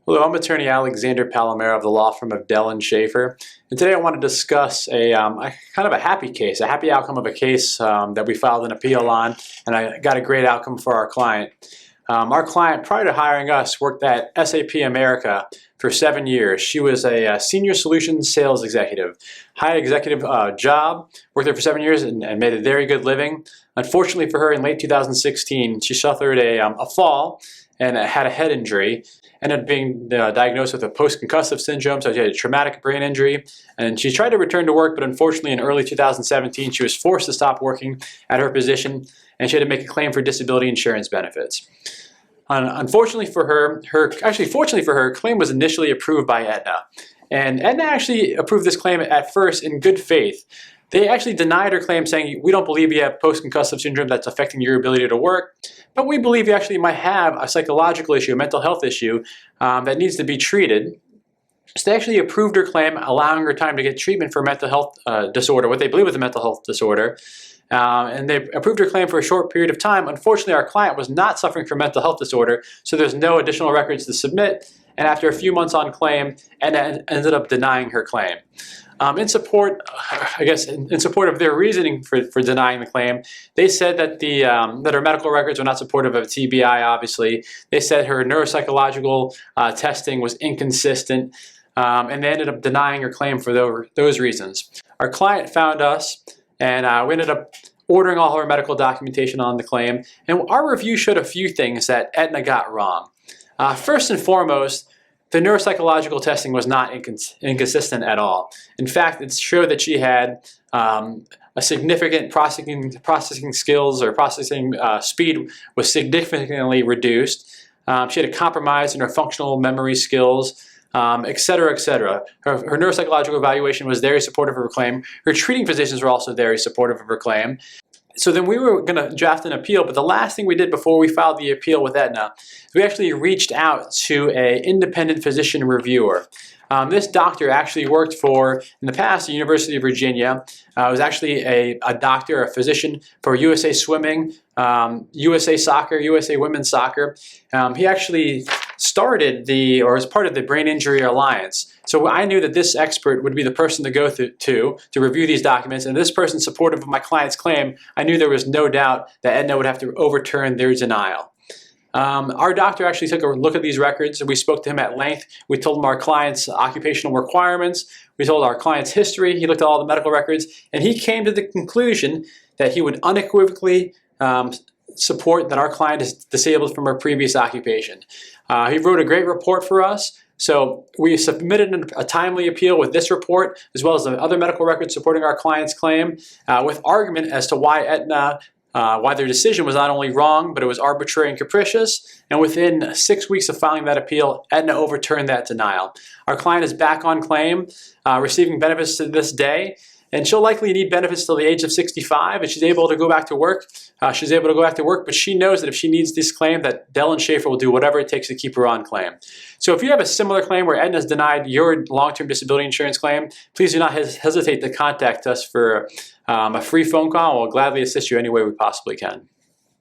Hello, I'm attorney Alex Palamara of the law firm of Dell and Schaefer, and today I want to discuss a kind of a happy case, a happy outcome of a case that we filed an appeal on, and I got a great outcome for our client. Our client, prior to hiring us, worked at SAP America for 7 years. She was a senior solutions sales executive, high executive job, worked there for 7 years and made a very good living. Unfortunately for her, in late 2016, she suffered a fall and had a head injury. Ended up being diagnosed with a post-concussive syndrome, so she had a traumatic brain injury, and she tried to return to work, but unfortunately in early 2017 she was forced to stop working at her position, and she had to make a claim for disability insurance benefits. Unfortunately for her, fortunately for her, claim was initially approved by Aetna, and Aetna actually approved this claim at first in good faith. They actually denied her claim, saying, "We don't believe you have post-concussive syndrome that's affecting your ability to work, but we believe you actually might have a psychological issue, a mental health issue that needs to be treated." So they actually approved her claim, allowing her time to get treatment for a mental health disorder, what they believe was a mental health disorder. And they approved her claim for a short period of time. Unfortunately, our client was not suffering from mental health disorder, so there's no additional records to submit. And after a few months on claim, Aetna ended up denying her claim. In support of their reasoning for denying the claim, they said that that her medical records were not supportive of a TBI, obviously. They said her neuropsychological testing was inconsistent, and they ended up denying her claim for those reasons. Our client found us, and we ended up ordering all her medical documentation on the claim, and our review showed a few things that Aetna got wrong. First and foremost, the neuropsychological testing was not inconsistent at all. In fact, it showed that she had a significant processing skills, or processing speed was significantly reduced. She had a compromise in her functional memory skills, etc., etc. Her neuropsychological evaluation was very supportive of her claim. Her treating physicians were also very supportive of her claim. So then we were going to draft an appeal, but the last thing we did before we filed the appeal with Aetna, we actually reached out to an independent physician reviewer. This doctor actually worked for, in the past, the University of Virginia. Was actually a doctor, a physician for USA Swimming, USA Soccer, USA Women's Soccer. He actually started or was part of the Brain Injury Alliance. So I knew that this expert would be the person to go to review these documents, and this person supportive of my client's claim, I knew there was no doubt that Aetna would have to overturn their denial. Our doctor actually took a look at these records, and we spoke to him at length. We told him our client's occupational requirements. We told our client's history. He looked at all the medical records, and he came to the conclusion that he would unequivocally support that our client is disabled from her previous occupation. He wrote a great report for us. So we submitted a timely appeal with this report, as well as the other medical records supporting our client's claim, with argument as to why Aetna, why their decision was not only wrong, but it was arbitrary and capricious. And within 6 weeks of filing that appeal, Aetna overturned that denial. Our client is back on claim, receiving benefits to this day, and she'll likely need benefits till the age of 65, and she's able to go back to work. But she knows that if she needs this claim, that Dell and Schaefer will do whatever it takes to keep her on claim. So if you have a similar claim where Aetna has denied your long-term disability insurance claim, please do not hesitate to contact us for a free phone call. We'll gladly assist you any way we possibly can.